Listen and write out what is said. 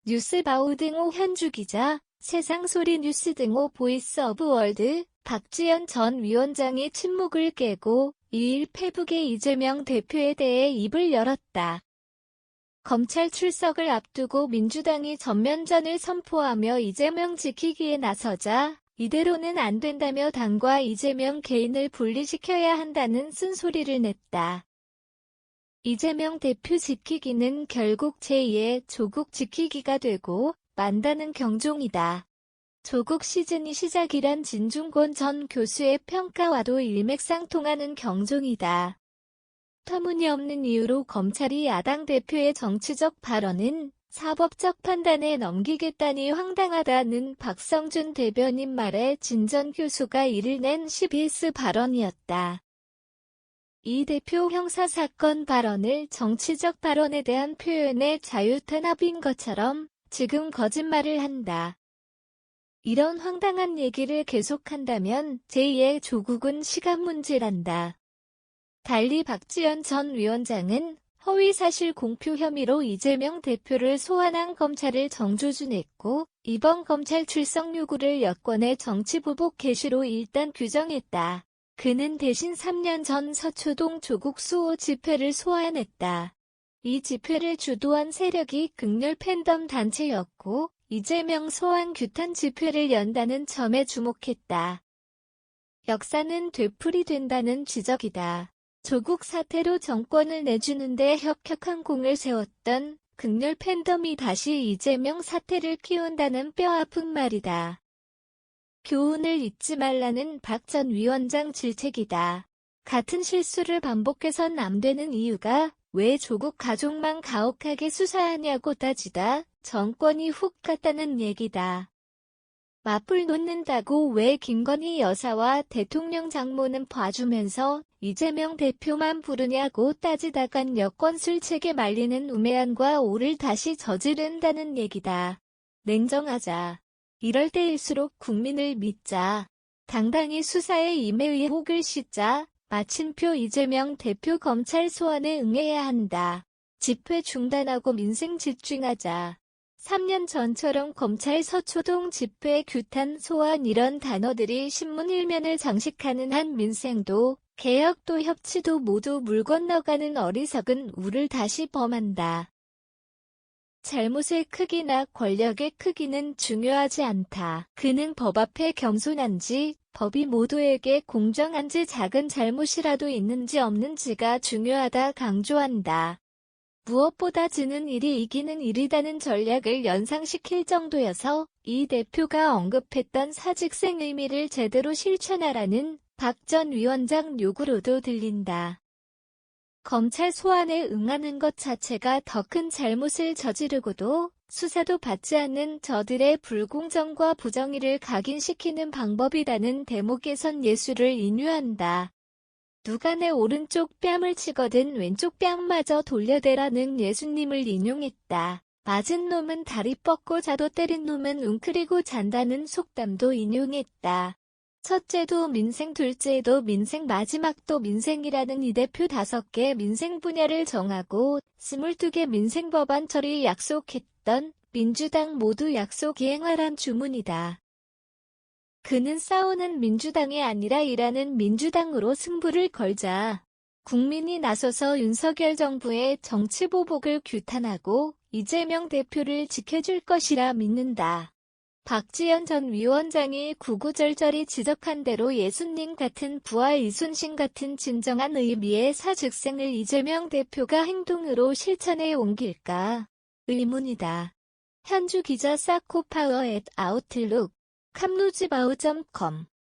뉴스바우 등호 현주 기자, 세상소리 뉴스 등호 보이스 오브 월드, 박지원 전 위원장이 침묵을 깨고 2일 페북에 이재명 대표에 대해 입을 열었다. 검찰 출석을 앞두고 민주당이 전면전을 선포하며 이재명 지키기에 나서자 이대로는 안 된다며 당과 이재명 개인을 분리시켜야 한다는 쓴소리를 냈다. 이재명 대표 지키기는 결국 제2의 조국 지키기가 되고 만다는 경종이다. 조국 시즌이 시작이란 진중권 전 교수의 평가와도 일맥상통하는 경종이다. 터무니없는 이유로 검찰이 야당 대표의 정치적 발언은 사법적 판단에 넘기겠다니 황당하다는 박성준 대변인 말에 진 전 교수가 이를 낸 CBS 발언이었다. 이 대표 형사사건 발언을 정치적 발언에 대한 표현의 자유탄압인 것처럼 지금 거짓말을 한다. 이런 황당한 얘기를 계속한다면 제2의 조국은 시간 문제란다. 달리 박지원 전 위원장은 허위사실 공표 혐의로 이재명 대표를 소환한 검찰을 정조준했고 이번 검찰 출석 요구를 여권의 정치보복 개시로 일단 규정했다. 그는 대신 3년 전 서초동 조국 수호 집회를 소환했다. 이 집회를 주도한 세력이 극렬 팬덤 단체였고 이재명 소환 규탄 집회를 연다는 점에 주목했다. 역사는 되풀이된다는 지적이다. 조국 사태로 정권을 내주는데 혁혁한 공을 세웠던 극렬 팬덤이 다시 이재명 사태를 키운다는 뼈아픈 말이다. 교훈을 잊지 말라는 박 전 위원장 질책이다. 같은 실수를 반복해선 안 되는 이유가 왜 조국 가족만 가혹하게 수사하냐고 따지다 정권이 훅 갔다는 얘기다. 맞불 놓는다고 왜 김건희 여사와 대통령 장모는 봐주면서 이재명 대표만 부르냐고 따지다간 여권 술책에 말리는 우매함과 오를 다시 저지른다는 얘기다. 냉정하자. 이럴 때일수록 국민을 믿자. 당당히 수사에 임해 의혹을 씻자. 마침표 이재명 대표 검찰 소환에 응해야 한다. 집회 중단하고 민생 집중하자. 3년 전처럼 검찰 서초동 집회 규탄 소환 이런 단어들이 신문 일면을 장식하는 한 민생도 개혁도 협치도 모두 물 건너가는 어리석은 우를 다시 범한다. 잘못의 크기나 권력의 크기는 중요하지 않다. 그는 법 앞에 겸손한지 법이 모두에게 공정한지 작은 잘못이라도 있는지 없는지가 중요하다 강조한다. 무엇보다 지는 일이 이기는 일이라는 전략을 연상시킬 정도여서 이 대표가 언급했던 사직생 의미를 제대로 실천하라는 박 전 위원장 요구로도 들린다. 검찰 소환에 응하는 것 자체가 더 큰 잘못을 저지르고도 수사도 받지 않는 저들의 불공정과 부정의를 각인시키는 방법이라는 대목에선 예수를 인유한다. 누가 내 오른쪽 뺨을 치거든 왼쪽 뺨마저 돌려대라는 예수님을 인용했다. 맞은 놈은 다리 뻗고 자도 때린 놈은 웅크리고 잔다는 속담도 인용했다. 첫째도 민생, 둘째도 민생, 마지막도 민생이라는 이 대표 5개 민생 분야를 정하고 22개 민생 법안 처리 약속했던 민주당 모두 약속 이행하란 주문이다. 그는 싸우는 민주당이 아니라 일하는 민주당으로 승부를 걸자. 국민이 나서서 윤석열 정부의 정치보복을 규탄하고 이재명 대표를 지켜줄 것이라 믿는다. 박지원 전 위원장이 구구절절히 지적한 대로 예수님 같은 부활 이순신 같은 진정한 의미의 사직생을 이재명 대표가 행동으로 실천해 옮길까? 의문이다. 현주 기자 사코파워@아웃룩 캄루지바우.com